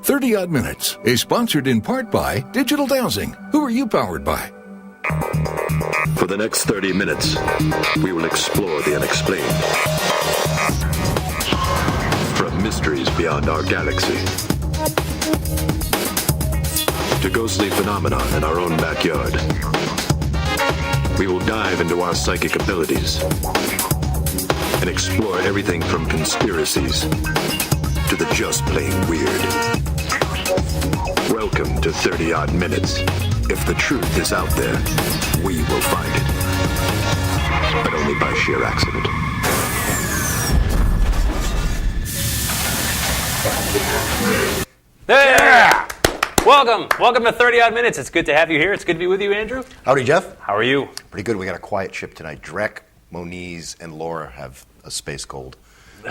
30 Odd Minutes is sponsored in part by Digital Dowsing. Who are you powered by? For the next 30 minutes, we will explore the unexplained. From mysteries beyond our galaxy to ghostly phenomena in our own backyard, we will dive into our psychic abilities and explore everything from conspiracies to the just plain weird. Welcome to 30 Odd Minutes. If the truth is out there, we will find it. But only by sheer accident. Yeah! Welcome to 30 Odd Minutes. It's good to have you here. It's good to be with you, Andrew. Howdy, Jeff. How are you? Pretty good. We got a quiet ship tonight. Drek, Moniz, and Laura have a space cold.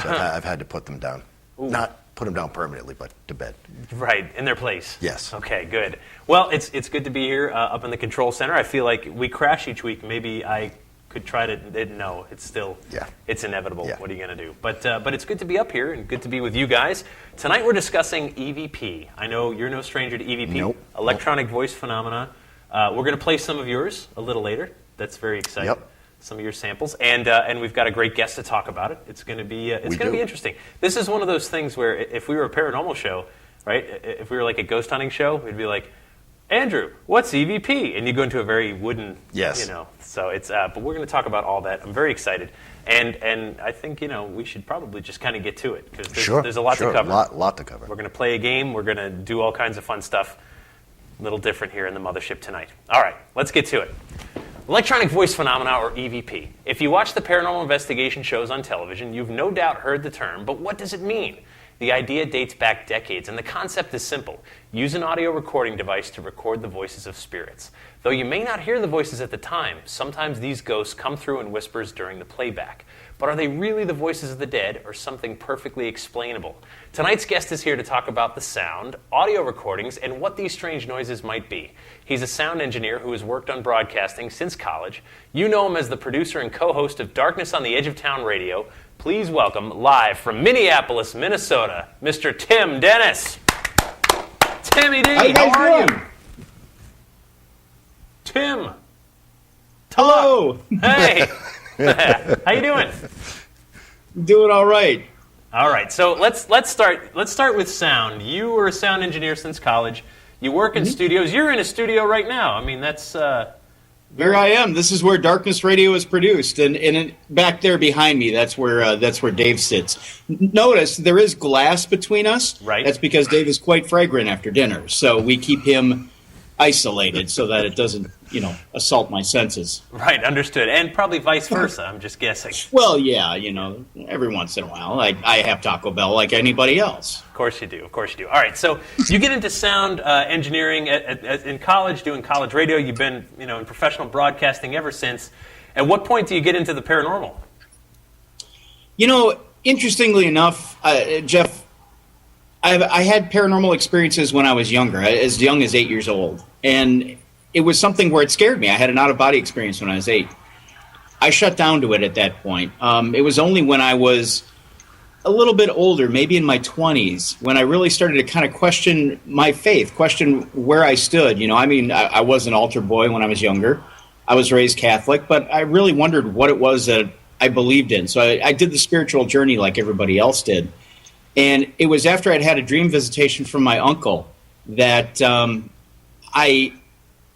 So I've had to put them down. Ooh. Not put them down permanently, but to bed. Right, in their place. Yes. Okay, good. Well, it's good to be here up in the control center. I feel like we crash each week. Maybe I could try to. No, it's still. Yeah. It's inevitable. Yeah. What are you going to do? But it's good to be up here and good to be with you guys. Tonight we're discussing EVP. I know you're no stranger to EVP. Nope. Electronic voice phenomena. We're going to play some of yours a little later. That's very exciting. Yep. Some of your samples, and we've got a great guest to talk about it. It's going to be interesting. This is one of those things where if we were a paranormal show, right? If we were like a ghost hunting show, we'd be like, Andrew, what's EVP? And you go into a very wooden, Yes. So it's. But we're going to talk about all that. I'm very excited, and I think we should probably just kind of get to it because there's a lot to cover. Lot to cover. We're going to play a game. We're going to do all kinds of fun stuff. A little different here in the mothership tonight. All right, let's get to it. Electronic voice phenomena, or EVP. If you watch the paranormal investigation shows on television, you've no doubt heard the term, but what does it mean? The idea dates back decades, and the concept is simple. Use an audio recording device to record the voices of spirits. Though you may not hear the voices at the time, sometimes these ghosts come through in whispers during the playback. But are they really the voices of the dead, or something perfectly explainable? Tonight's guest is here to talk about the sound, audio recordings, and what these strange noises might be. He's a sound engineer who has worked on broadcasting since college. You know him as the producer and co-host of Darkness on the Edge of Town Radio. Please welcome, live from Minneapolis, Minnesota, Mr. Tim Dennis. Timmy D, how are you? Tim. Hello. Hey. How you doing? Doing all right. All right. So let's start with sound. You were a sound engineer since college. You work in studios. You're in a studio right now. I mean, that's Here I am. This is where Darkness Radio is produced, and back there behind me, that's where Dave sits. Notice there is glass between us. Right. That's because Dave is quite fragrant after dinner, so we keep him isolated so that it doesn't, assault my senses. right. Understood. And probably vice versa. I'm just guessing. Well, yeah, every once in a while, I have Taco Bell like anybody else. Of course you do. Of course you do. All right. So you get into sound engineering in college, doing college radio. You've been, in professional broadcasting ever since. At what point do you get into the paranormal? Interestingly enough, Jeff, I had paranormal experiences when I was younger, as young as 8 years old. And it was something where it scared me. I had an out-of-body experience when I was 8. I shut down to it at that point. It was only when I was a little bit older, maybe in my 20s, when I really started to kind of question my faith, question where I stood. I was an altar boy when I was younger. I was raised Catholic, but I really wondered what it was that I believed in. So I did the spiritual journey like everybody else did. And it was after I'd had a dream visitation from my uncle that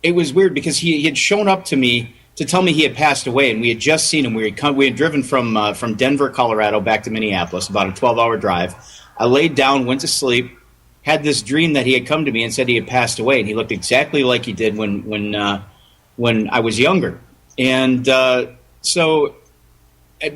it was weird because he had shown up to me to tell me he had passed away, and we had just seen him. We had driven from Denver, Colorado, back to Minneapolis, about a 12-hour drive. I laid down, went to sleep, had this dream that he had come to me and said he had passed away, and he looked exactly like he did when I was younger. And so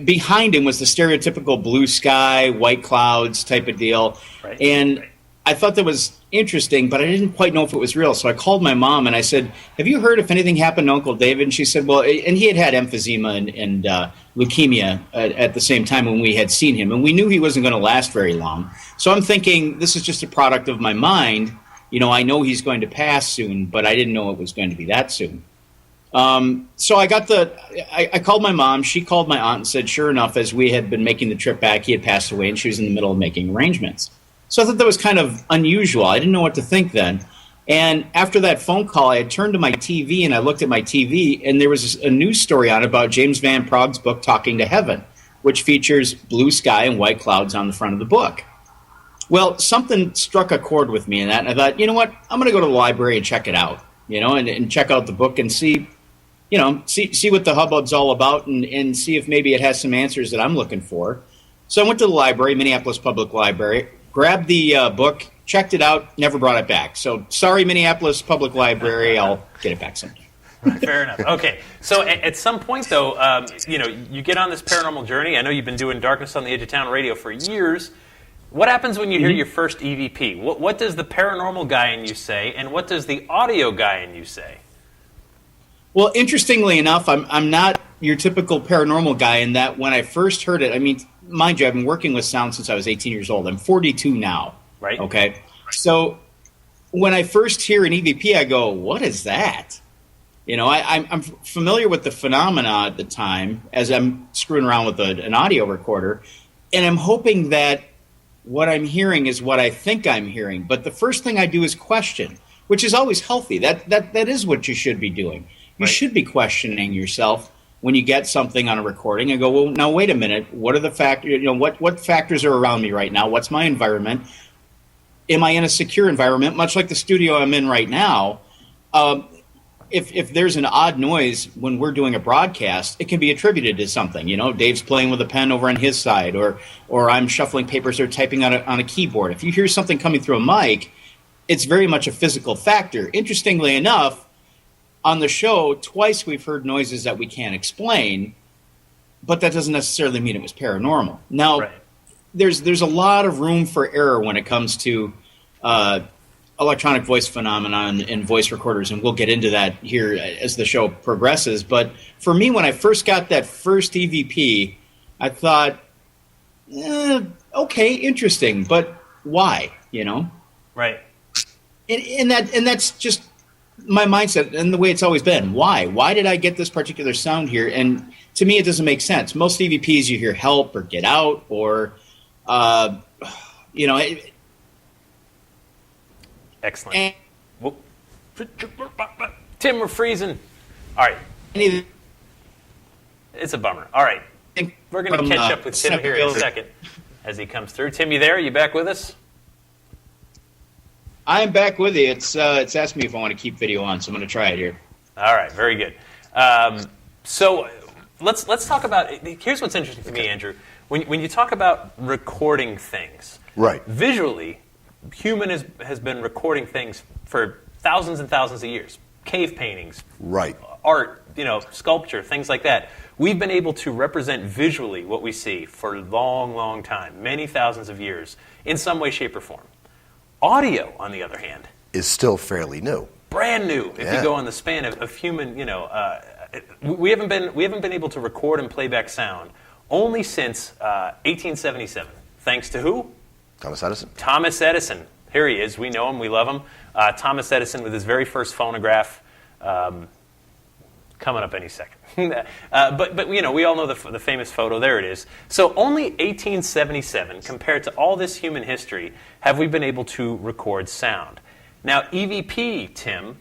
behind him was the stereotypical blue sky, white clouds type of deal. Right. And I thought that was interesting, but I didn't quite know if it was real. So I called my mom and I said, have you heard if anything happened to Uncle David? And she said, well, and he had emphysema and leukemia at the same time when we had seen him. And we knew he wasn't going to last very long. So I'm thinking this is just a product of my mind. I know he's going to pass soon, but I didn't know it was going to be that soon. So I called my mom. She called my aunt and said, sure enough, as we had been making the trip back, he had passed away and she was in the middle of making arrangements. So I thought that was kind of unusual. I didn't know what to think then. And after that phone call, I had turned to my TV and I looked at my TV, and there was a news story on about James Van Prague's book, Talking to Heaven, which features blue sky and white clouds on the front of the book. Well, something struck a chord with me in that, and I thought, you know what, I'm going to go to the library and check it out, and check out the book and see what the hubbub's all about, and see if maybe it has some answers that I'm looking for. So I went to the library, Minneapolis Public Library, grabbed the book, checked it out, never brought it back. So sorry, Minneapolis Public Library, I'll get it back someday. Fair enough. Okay, so at some point, though, you get on this paranormal journey. I know you've been doing Darkness on the Edge of Town radio for years. What happens when you hear your first EVP? What does the paranormal guy in you say, and what does the audio guy in you say? Well, interestingly enough, I'm not your typical paranormal guy in that when I first heard it, I mean, mind you, I've been working with sound since I was 18 years old. I'm 42 now. Right. Okay. So when I first hear an EVP, I go, what is that? I'm familiar with the phenomena at the time as I'm screwing around with an audio recorder, and I'm hoping that what I'm hearing is what I think I'm hearing. But the first thing I do is question, which is always healthy. That is what you should be doing. You should be questioning yourself when you get something on a recording and go, well, now wait a minute. What are the factors? What factors are around me right now? What's my environment? Am I in a secure environment, much like the studio I'm in right now? If there's an odd noise when we're doing a broadcast, it can be attributed to something. Dave's playing with a pen over on his side, or I'm shuffling papers or typing on a keyboard. If you hear something coming through a mic, it's very much a physical factor. Interestingly enough, on the show, twice we've heard noises that we can't explain, but that doesn't necessarily mean it was paranormal. Now, there's a lot of room for error when it comes to electronic voice phenomenon and voice recorders, and we'll get into that here as the show progresses. But for me, when I first got that first EVP, I thought, okay, interesting, but why? Right. And that's just my mindset and the way it's always been. Why? Why did I get this particular sound here? And to me, it doesn't make sense. Most EVPs, you hear help or get out or, Excellent. Tim, we're freezing. All right. It's a bummer. All right. We're going to catch up with Tim here in a second as he comes through. Tim, you there? You back with us? I'm back with you. It's asked me if I want to keep video on, so I'm going to try it here. All right. Very good. So let's talk about. Here's what's interesting to me, Andrew. When you talk about recording things, right? Visually, human has been recording things for thousands and thousands of years. Cave paintings, right? Art, sculpture, things like that. We've been able to represent visually what we see for a long, long time, many thousands of years, in some way, shape, or form. Audio, on the other hand, is still fairly new. Brand new. If you go on the span of human, we haven't been able to record and play back sound only since 1877. Thanks to who? Thomas Edison. Thomas Edison. Here he is. We know him. We love him. Thomas Edison with his very first phonograph. Coming up any second. But we all know the famous photo. There it is. So only 1877, compared to all this human history, have we been able to record sound. Now, EVP, Tim,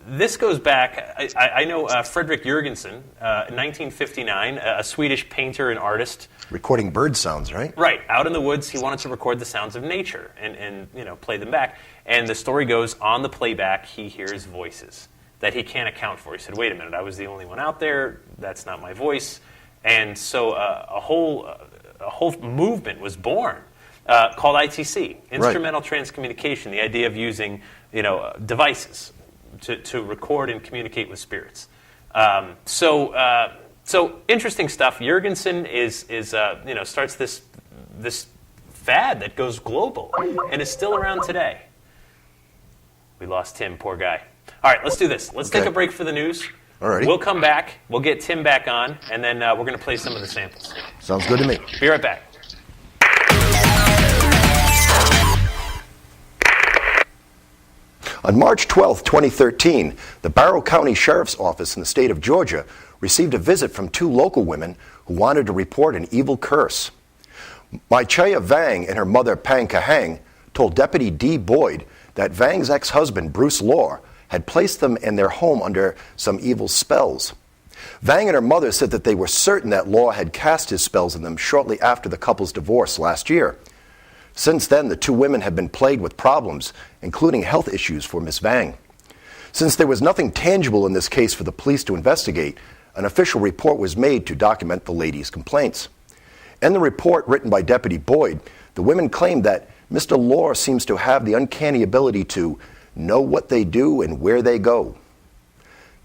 this goes back, I know Fredrik Jurgensen, in 1959, a Swedish painter and artist. Recording bird sounds, right? Right. Out in the woods, he wanted to record the sounds of nature and play them back. And the story goes, on the playback, he hears voices that he can't account for. He said, wait a minute, I was the only one out there. That's not my voice. And so a whole movement was born called ITC, Instrumental Transcommunication, the idea of using devices to record and communicate with spirits. So interesting stuff. Jurgensen is starts this fad that goes global and is still around today. We lost Tim, poor guy. All right, let's do this. Let's take a break for the news. All righty. We'll come back. We'll get Tim back on, and then we're going to play some of the samples. Sounds good to me. Be right back. On March 12, 2013, the Barrow County Sheriff's Office in the state of Georgia received a visit from two local women who wanted to report an evil curse. Chaya Vang and her mother Pang Kahang told Deputy D. Boyd that Vang's ex-husband Bruce Law had placed them in their home under some evil spells. Vang and her mother said that they were certain that Law had cast his spells on them shortly after the couple's divorce last year. Since then, the two women have been plagued with problems, including health issues for Miss Vang. Since there was nothing tangible in this case for the police to investigate, an official report was made to document the ladies' complaints. In the report written by Deputy Boyd, the women claimed that Mr. Law seems to have the uncanny ability to know what they do and where they go.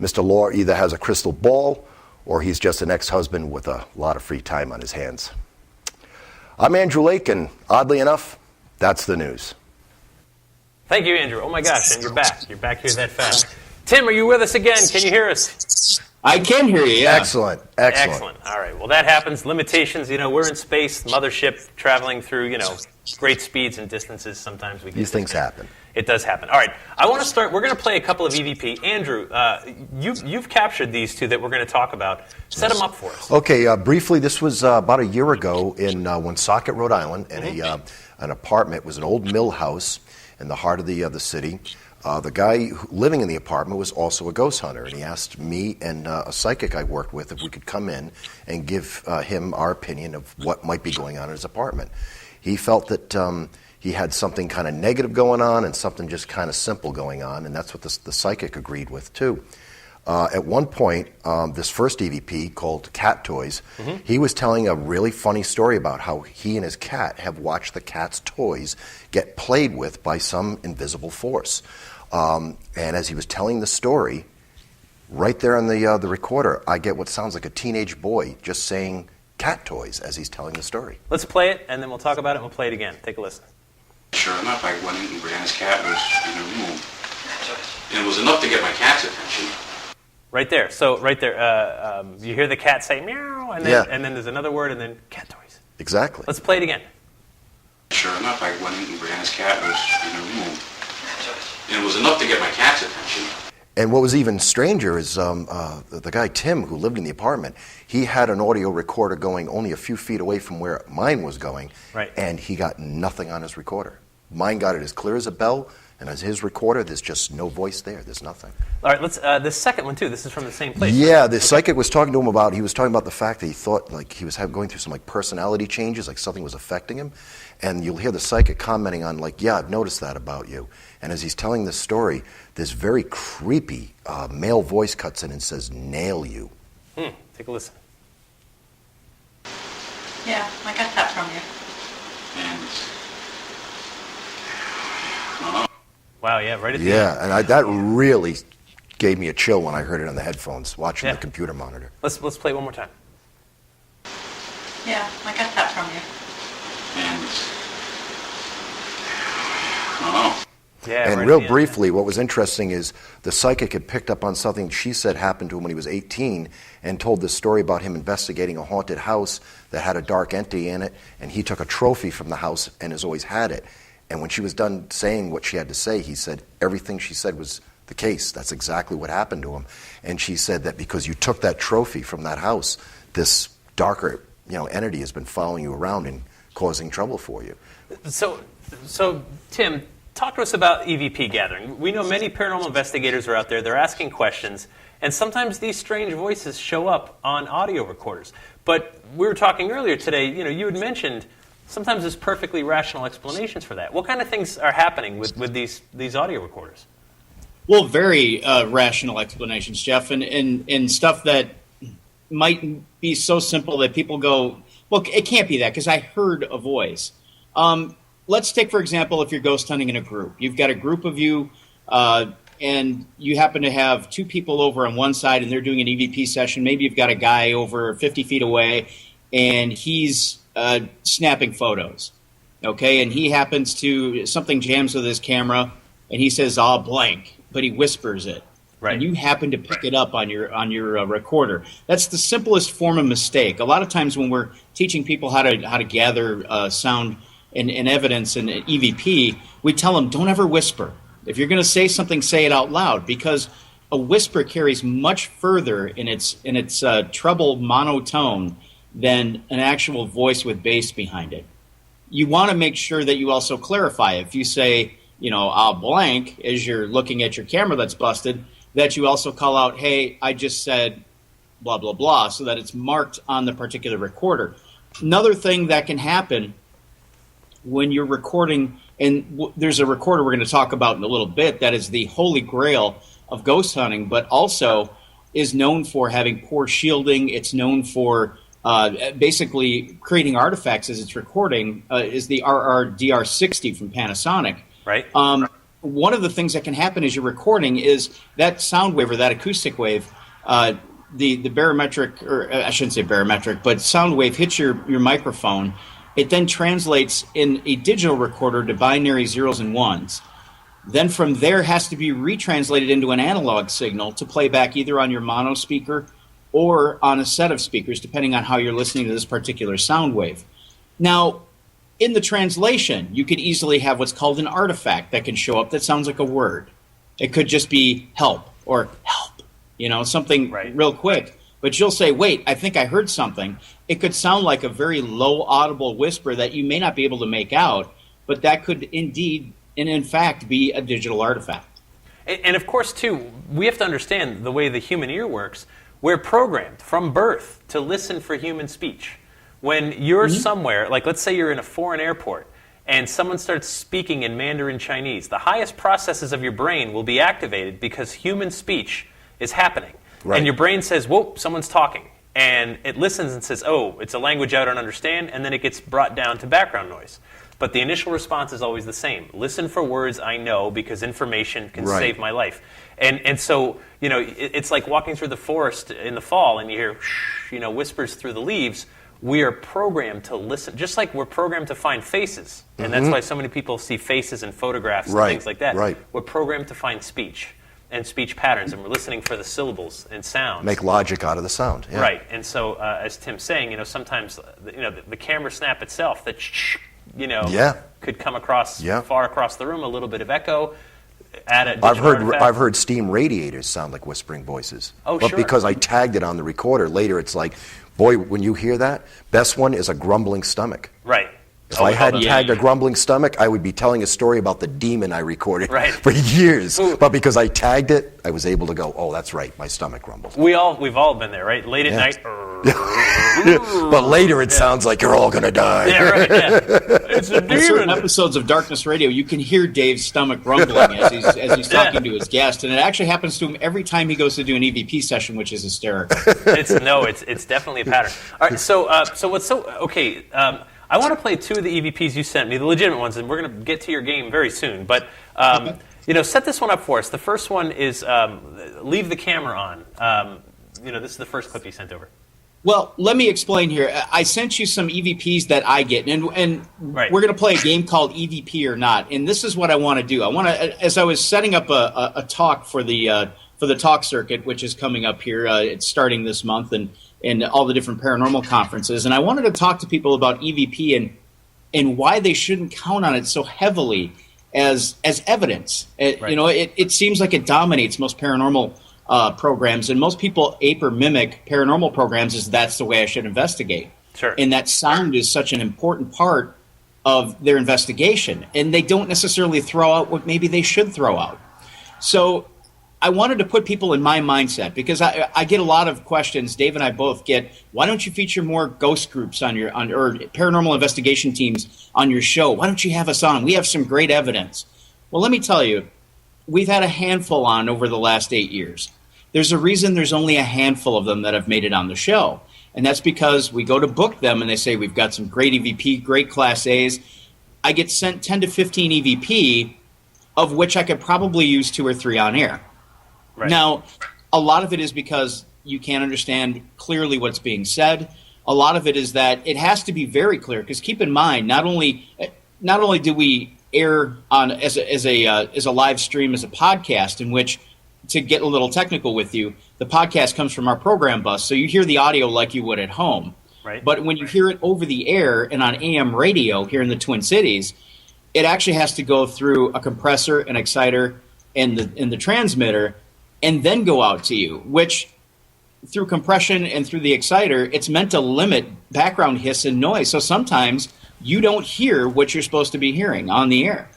Mr. Law either has a crystal ball or he's just an ex-husband with a lot of free time on his hands. I'm Andrew Lake, and oddly enough, that's the news. Thank you, Andrew. Oh my gosh, and you're back. You're back here that fast. Tim, are you with us again? Can you hear us? I can hear you, yeah. Excellent. All right. Well, that happens. Limitations, we're in space, mothership, traveling through, great speeds and distances. Sometimes we get These things happen. It does happen. All right. I want to start. We're going to play a couple of EVP. Andrew, you've captured these two that we're going to talk about. Set them up for us. Okay. Briefly, this was about a year ago in Woonsocket, Rhode Island, and an apartment. It was an old mill house in the heart of the city. The guy living in the apartment was also a ghost hunter, and he asked me and a psychic I worked with if we could come in and give him our opinion of what might be going on in his apartment. He felt that he had something kind of negative going on and something just kind of simple going on, and that's what the psychic agreed with, too. At one point, this first EVP, called Cat Toys, he was telling a really funny story about how he and his cat have watched the cat's toys get played with by some invisible force. And as he was telling the story, right there on the recorder, I get what sounds like a teenage boy just saying cat toys as he's telling the story. Let's play it, and then we'll talk about it, and we'll play it again. Take a listen. Sure enough, I went in and Brianna's cat was in her room. And it was enough to get my cat's attention. Right there. So right there, you hear the cat say meow, and then there's another word, and then cat toys. Exactly. Let's play it again. Sure enough, I went in and Brianna's cat was in her room. And it was enough to get my cat's attention. And what was even stranger is the guy, Tim, who lived in the apartment, he had an audio recorder going only a few feet away from where mine was going, and he got nothing on his recorder. Mine got it as clear as a bell, and as his recorder, there's just no voice there. There's nothing. All right, let's. The second one, too. This is from the same place. Yeah, the psychic was talking to him about, he was talking about the fact that he thought like he was going through some like personality changes, like something was affecting him. And you'll hear the psychic commenting on like, yeah, I've noticed that about you. And as he's telling this story, this very creepy male voice cuts in and says, nail you. Take a listen. Yeah, I got that from you. And wow, yeah, right at the end. Yeah, and that really gave me a chill when I heard it on the headphones, watching the computer monitor. Let's play it one more time. Yeah, I got that from you. Yeah, and real briefly, what was interesting is the psychic had picked up on something she said happened to him when he was 18 and told this story about him investigating a haunted house that had a dark entity in it, and he took a trophy from the house and has always had it. And when she was done saying what she had to say, he said everything she said was the case. That's exactly what happened to him. And she said that because you took that trophy from that house, this darker entity has been following you around and causing trouble for you. So Tim, talk to us about EVP gathering. We know many paranormal investigators are out there. They're asking questions, and sometimes these strange voices show up on audio recorders. But we were talking earlier today, you had mentioned sometimes there's perfectly rational explanations for that. What kind of things are happening with these audio recorders? Well, very rational explanations, Jeff, and stuff that might be so simple that people go, well, it can't be that because I heard a voice. Let's take, for example, if you're ghost hunting in a group. You've got a group of you, and you happen to have two people over on one side, and they're doing an EVP session. Maybe you've got a guy over 50 feet away, and he's snapping photos, okay? And he happens to, something jams with his camera, and he says, blank, but he whispers it. Right. And you happen to pick it up on your recorder. That's the simplest form of mistake. A lot of times when we're teaching people how to gather sound and evidence in EVP, we tell them don't ever whisper. If you're going to say something, say it out loud, because a whisper carries much further in its treble monotone than an actual voice with bass behind it. you want to make sure that you also clarify. If you say, I'll blank as you're looking at your camera that's busted, that you also call out, hey, I just said blah, blah, blah, so that it's marked on the particular recorder. Another thing that can happen when you're recording, and there's a recorder we're going to talk about in a little bit that is the holy grail of ghost hunting, but also is known for having poor shielding. It's known for basically creating artifacts as it's recording, is the RRDR60 from Panasonic. Right. One of the things that can happen as you're recording is that sound wave or that acoustic wave, the barometric, or I shouldn't say barometric, but sound wave hits your microphone. It then translates in a digital recorder to binary zeros and ones. Then from there has to be retranslated into an analog signal to play back either on your mono speaker or on a set of speakers, depending on how you're listening to this particular sound wave. Now, in the translation, you could easily have what's called an artifact that can show up that sounds like a word. It could just be help or help, something real quick. But you'll say, wait, I think I heard something. It could sound like a very low audible whisper that you may not be able to make out, but that could indeed and in fact be a digital artifact. And of course, too, we have to understand the way the human ear works. We're programmed from birth to listen for human speech. When you're somewhere, like let's say you're in a foreign airport, and someone starts speaking in Mandarin Chinese, the highest processes of your brain will be activated because human speech is happening. Right. And your brain says, whoa, someone's talking. And it listens and says, oh, it's a language I don't understand, and then it gets brought down to background noise. But the initial response is always the same. Listen for words I know because information can save my life. And so, it's like walking through the forest in the fall and you hear, whispers through the leaves. We are programmed to listen, just like we're programmed to find faces. And that's why so many people see faces in photographs and things like that. Right. We're programmed to find speech and speech patterns, and we're listening for the syllables and sounds. Make logic out of the sound. Yeah. Right. And so, as Tim's saying, sometimes, the camera snap itself, that could come across far across the room, a little bit of echo. I've heard steam radiators sound like whispering voices. Oh, but sure. because I tagged it on the recorder, later it's like, boy, when you hear that, best one is a grumbling stomach. Right. If I hadn't tagged a grumbling stomach, I would be telling a story about the demon I recorded for years. Ooh. But because I tagged it, I was able to go, oh, that's right, my stomach grumbles. We've all been there, right? Late at night. But later it sounds like you're all going to die. Yeah, right. Yeah. It's a In certain demon. episodes of Darkness Radio, you can hear Dave's stomach rumbling as he's talking to his guest, and it actually happens to him every time he goes to do an EVP session, which is hysterical. It's definitely a pattern. All right, so what's okay? I want to play two of the EVPs you sent me, the legitimate ones, and we're going to get to your game very soon. But set this one up for us. The first one is leave the camera on. This is the first clip you sent over. Well, let me explain here. I sent you some EVPs that I get, and we're going to play a game called EVP or Not. And this is what I want to do. I want to, as I was setting up a talk for the talk circuit, which is coming up here. It's starting this month, and all the different paranormal conferences. And I wanted to talk to people about EVP and why they shouldn't count on it so heavily as evidence. It seems like it dominates most paranormal programs, and most people ape or mimic paranormal programs as that's the way I should investigate. Sure. And that sound is such an important part of their investigation, and they don't necessarily throw out what maybe they should throw out. So I wanted to put people in my mindset because I get a lot of questions. Dave and I both get, why don't you feature more ghost groups or paranormal investigation teams on your show? Why don't you have us on? We have some great evidence. Well, let me tell you, we've had a handful on over the last 8 years. There's a reason there's only a handful of them that have made it on the show. And that's because we go to book them and they say, we've got some great EVP, great Class A's. I get sent 10 to 15 EVP, of which I could probably use 2 or 3 on air. Right. Now, a lot of it is because you can't understand clearly what's being said. A lot of it is that it has to be very clear, because keep in mind, not only do we air on as a live stream, as a podcast, in which, to get a little technical with you, the podcast comes from our program bus, so you hear the audio like you would at home. Right. But when you hear it over the air and on AM radio here in the Twin Cities, it actually has to go through a compressor, an exciter, and the transmitter, and then go out to you, which through compression and through the exciter, it's meant to limit background hiss and noise. So sometimes you don't hear what you're supposed to be hearing on the air.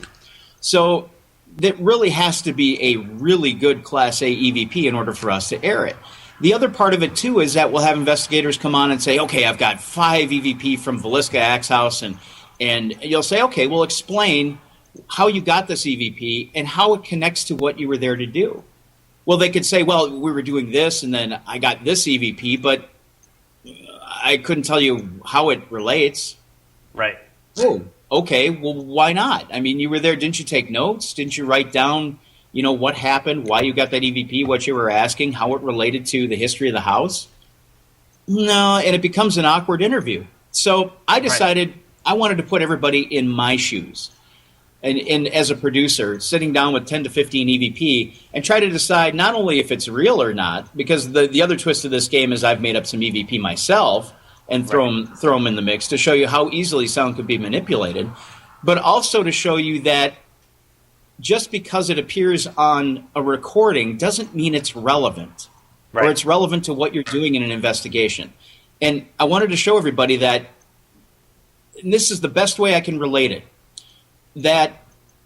So that really has to be a really good Class A EVP in order for us to air it. The other part of it, too, is that we'll have investigators come on and say, okay, I've got 5 EVP from Villisca Axe House, and you'll say, okay, well, explain how you got this EVP and how it connects to what you were there to do. Well, they could say, well, we were doing this, and then I got this EVP, but I couldn't tell you how it relates. Right. Oh, okay, well, why not? I mean, you were there. Didn't you take notes? Didn't you write down, what happened, why you got that EVP, what you were asking, how it related to the history of the house? No, and it becomes an awkward interview. So I decided I wanted to put everybody in my shoes. And as a producer, sitting down with 10 to 15 EVP and try to decide not only if it's real or not, because the other twist of this game is I've made up some EVP myself and throw them in the mix to show you how easily sound could be manipulated, but also to show you that just because it appears on a recording doesn't mean it's relevant, or it's relevant to what you're doing in an investigation. And I wanted to show everybody that, and this is the best way I can relate it, that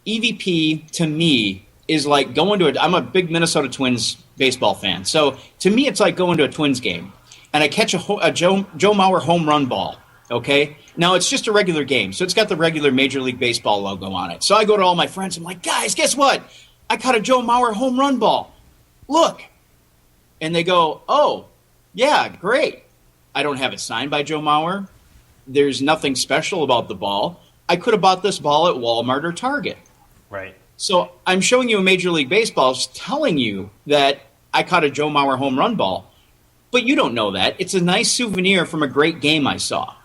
EVP to me is like going to I'm a big Minnesota Twins baseball fan. So to me, it's like going to a Twins game and I catch a Joe Mauer home run ball. Okay. Now it's just a regular game. So it's got the regular Major League Baseball logo on it. So I go to all my friends. I'm like, guys, guess what? I caught a Joe Mauer home run ball. Look. And they go, oh, yeah, great. I don't have it signed by Joe Mauer. There's nothing special about the ball. I could have bought this ball at Walmart or Target. Right. So I'm showing you a Major League Baseball telling you that I caught a Joe Mauer home run ball, but you don't know that. It's a nice souvenir from a great game I saw.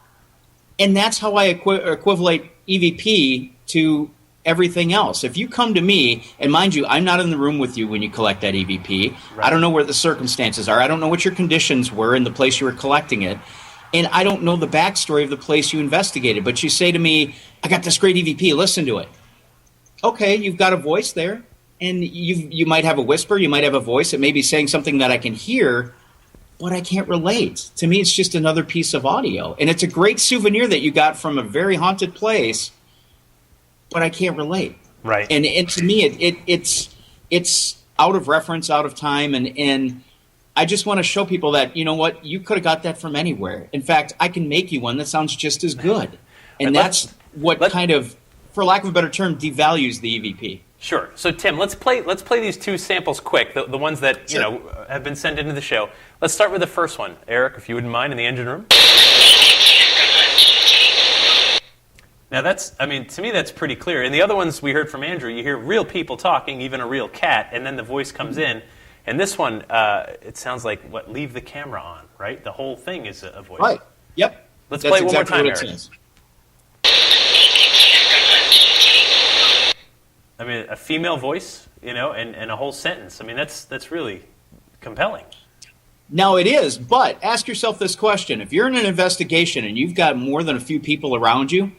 And that's how I equivalent EVP to everything else. If you come to me, and mind you, I'm not in the room with you when you collect that EVP. Right. I don't know where the circumstances are. I don't know what your conditions were in the place you were collecting it. And I don't know the backstory of the place you investigated. But you say to me, I got this great EVP, listen to it. Okay, you've got a voice there. And you might have a whisper, you might have a voice. It may be saying something that I can hear, but I can't relate. To me, it's just another piece of audio. And it's a great souvenir that you got from a very haunted place, but I can't relate. Right. And to me, it's out of reference, out of time, and I just want to show people that, you know what, you could have got that from anywhere. In fact, I can make you one that sounds just as good. And that's what kind of, for lack of a better term, devalues the EVP. Sure. So Tim, let's play these two samples quick, the ones that have been sent into the show. Let's start with the first one. Eric, if you wouldn't mind, in the engine room. Now to me that's pretty clear. And the other ones we heard from Andrew, you hear real people talking, even a real cat, and then the voice comes in. And this one, it sounds like, leave the camera on, right? The whole thing is a voice. Right. Yep. Let's play it one more time, Eric. I mean, a female voice, and a whole sentence. I mean, that's really compelling. Now it is, but ask yourself this question. If you're in an investigation and you've got more than a few people around you,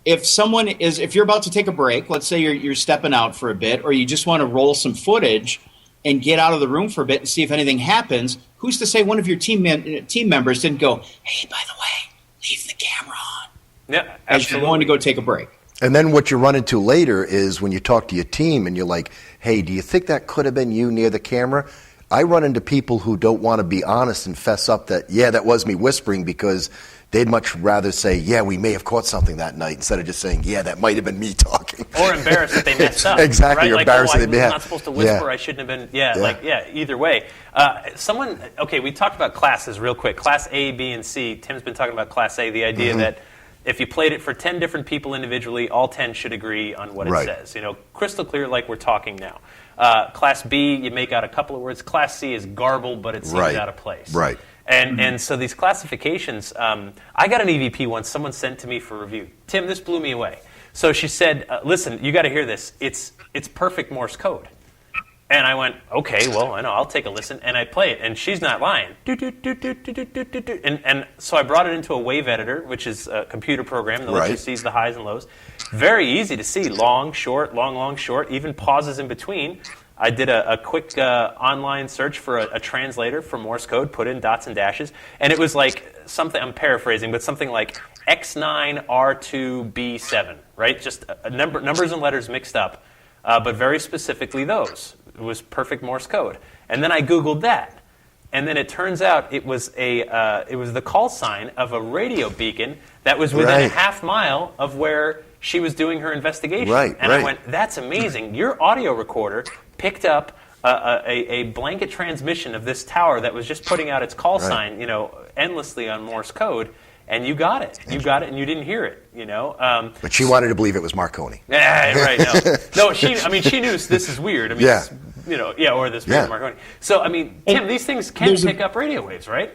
if you're about to take a break, let's say you're stepping out for a bit, or you just want to roll some footage and get out of the room for a bit and see if anything happens, who's to say one of your team members didn't go, hey, by the way, leave the camera on. Yeah, absolutely. As you're going to go take a break. And then what you run into later is when you talk to your team and you're like, hey, do you think that could have been you near the camera? I run into people who don't want to be honest and fess up that, yeah, that was me whispering, because they'd much rather say, yeah, we may have caught something that night, instead of just saying, yeah, that might have been me talking. Or embarrassed that they messed up. Exactly, right? or embarrassed that they I'm not supposed to whisper, I shouldn't have been, either way. We talked about classes real quick. Class A, B, and C. Tim's been talking about Class A, the idea that if you played it for 10 different people individually, all 10 should agree on what it says. Crystal clear like we're talking now. Class B, you make out a couple of words. Class C is garbled, but it seems out of place. Right. And so these classifications, I got an EVP once someone sent to me for review. Tim, this blew me away. So she said, listen, you got to hear this. It's perfect Morse code. And I went, okay, well, I know, I'll take a listen. And I play it, and she's not lying. And so I brought it into a wave editor, which is a computer program that lets you see the highs and lows. Very easy to see, long, short, long, short, even pauses in between. I did a quick online search for a translator for Morse code, put in dots and dashes, and it was like something, I'm paraphrasing, but something like X9R2B7, right? Just numbers and letters mixed up, but very specifically those. It was perfect Morse code. And then I Googled that. And then it turns out it was the call sign of a radio beacon that was within a half mile of where she was doing her investigation. And I went, that's amazing. Your audio recorder picked up a blanket transmission of this tower that was just putting out its call sign, endlessly on Morse code, and you got it. You got it, and you didn't hear it. But she wanted to believe it was Marconi. Yeah, right. No, she knew this is weird. Or this weird Marconi. So, Tim, these things can pick up radio waves, right?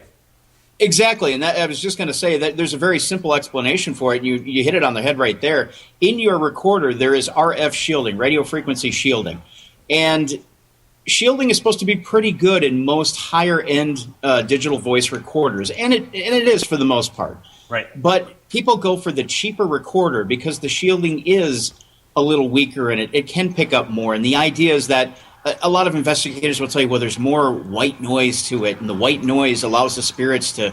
Exactly, and I was just going to say that there's a very simple explanation for it. You hit it on the head right there. In your recorder, there is RF shielding, radio frequency shielding, and shielding is supposed to be pretty good in most higher-end digital voice recorders, and it is for the most part. Right. But people go for the cheaper recorder because the shielding is a little weaker, and it can pick up more. And the idea is that a lot of investigators will tell you, well, there's more white noise to it, and the white noise allows the spirits to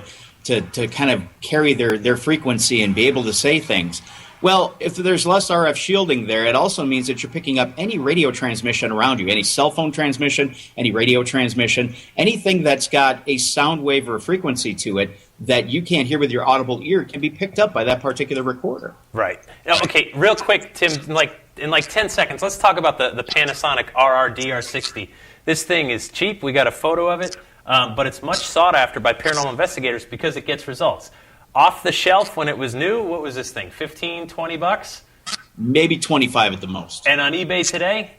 kind of carry their frequency and be able to say things. Well, if there's less RF shielding there, it also means that you're picking up any radio transmission around you, any cell phone transmission, any radio transmission, anything that's got a sound wave or a frequency to it that you can't hear with your audible ear can be picked up by that particular recorder. Right. Now, okay, real quick, Tim, in 10 seconds, let's talk about the Panasonic RRDR60. This thing is cheap. We got a photo of it, but it's much sought after by paranormal investigators because it gets results. Off the shelf when it was new, what was this thing, 15, 20 bucks? Maybe 25 at the most. And on eBay today?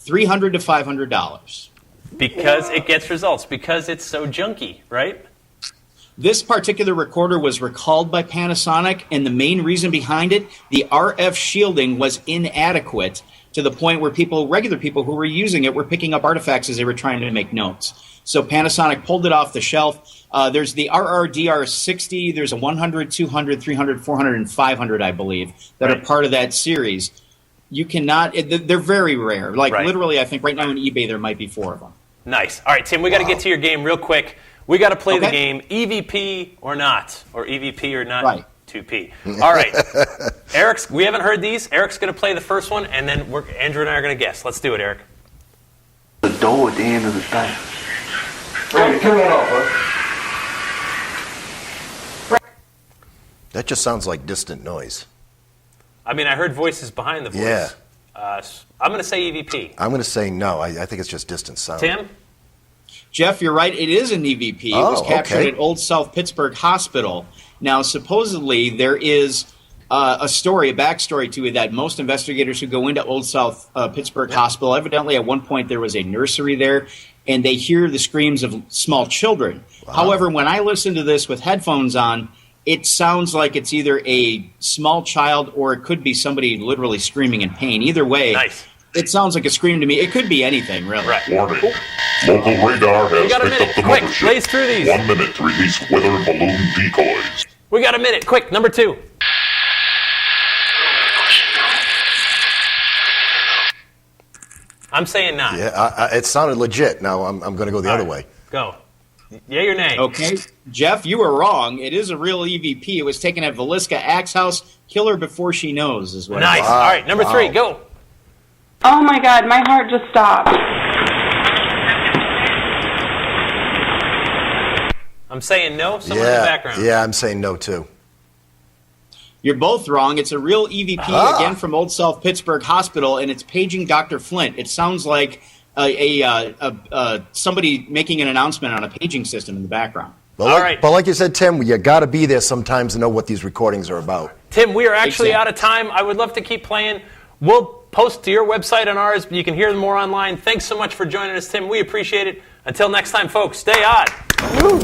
$300 to $500. Because it gets results, because it's so junky, right? This particular recorder was recalled by Panasonic, and the main reason behind it, the RF shielding was inadequate to the point where regular people who were using it were picking up artifacts as they were trying to make notes. So Panasonic pulled it off the shelf. There's the RRDR60. There's a 100, 200, 300, 400, and 500, I believe, that are part of that series. You cannot. They're very rare. Literally, I think right now on eBay there might be 4 of them. Nice. All right, Tim, we got to get to your game real quick. We got to play the game EVP or not, or EVP or not. Right. 2P. All right. We haven't heard these. Eric's going to play the first one, and then Andrew and I are going to guess. Let's do it, Eric. The door at the end of the thing. Hey, turn that off, huh? That just sounds like distant noise. I heard voices behind the voice. Yeah. I'm going to say EVP. I'm going to say no. I think it's just distant sound. Tim? Jeff, you're right. It is an EVP. It was captured at Old South Pittsburgh Hospital. Now, supposedly, there is a backstory to it that most investigators who go into Old South Pittsburgh Hospital, evidently at one point there was a nursery there, and they hear the screams of small children. Wow. However, when I listen to this with headphones on, it sounds like it's either a small child or it could be somebody literally screaming in pain. Either way, it sounds like a scream to me. It could be anything, really. Right. Warning. Local radar has picked up the mothership. Blaze through these. 1 minute to release weather balloon decoys. We got a minute. Quick, number 2. I'm saying not. Yeah, it sounded legit. Now I'm going to go the other way. Go. Yay or nay? Okay. Jeff, you were wrong. It is a real EVP. It was taken at Villisca Axe House. Kill her before she knows is what Nice. it was. All right, number 3, go. Oh, my God. My heart just stopped. I'm saying no. Someone in the background. Yeah, I'm saying no, too. You're both wrong. It's a real EVP, again, from Old South Pittsburgh Hospital, and it's paging Dr. Flint. It sounds like somebody making an announcement on a paging system in the background. But like you said, Tim, you got to be there sometimes to know what these recordings are about. Tim, we are actually out of time. I would love to keep playing. We'll post to your website and ours. You can hear them more online. Thanks so much for joining us, Tim. We appreciate it. Until next time, folks, stay odd. Woo!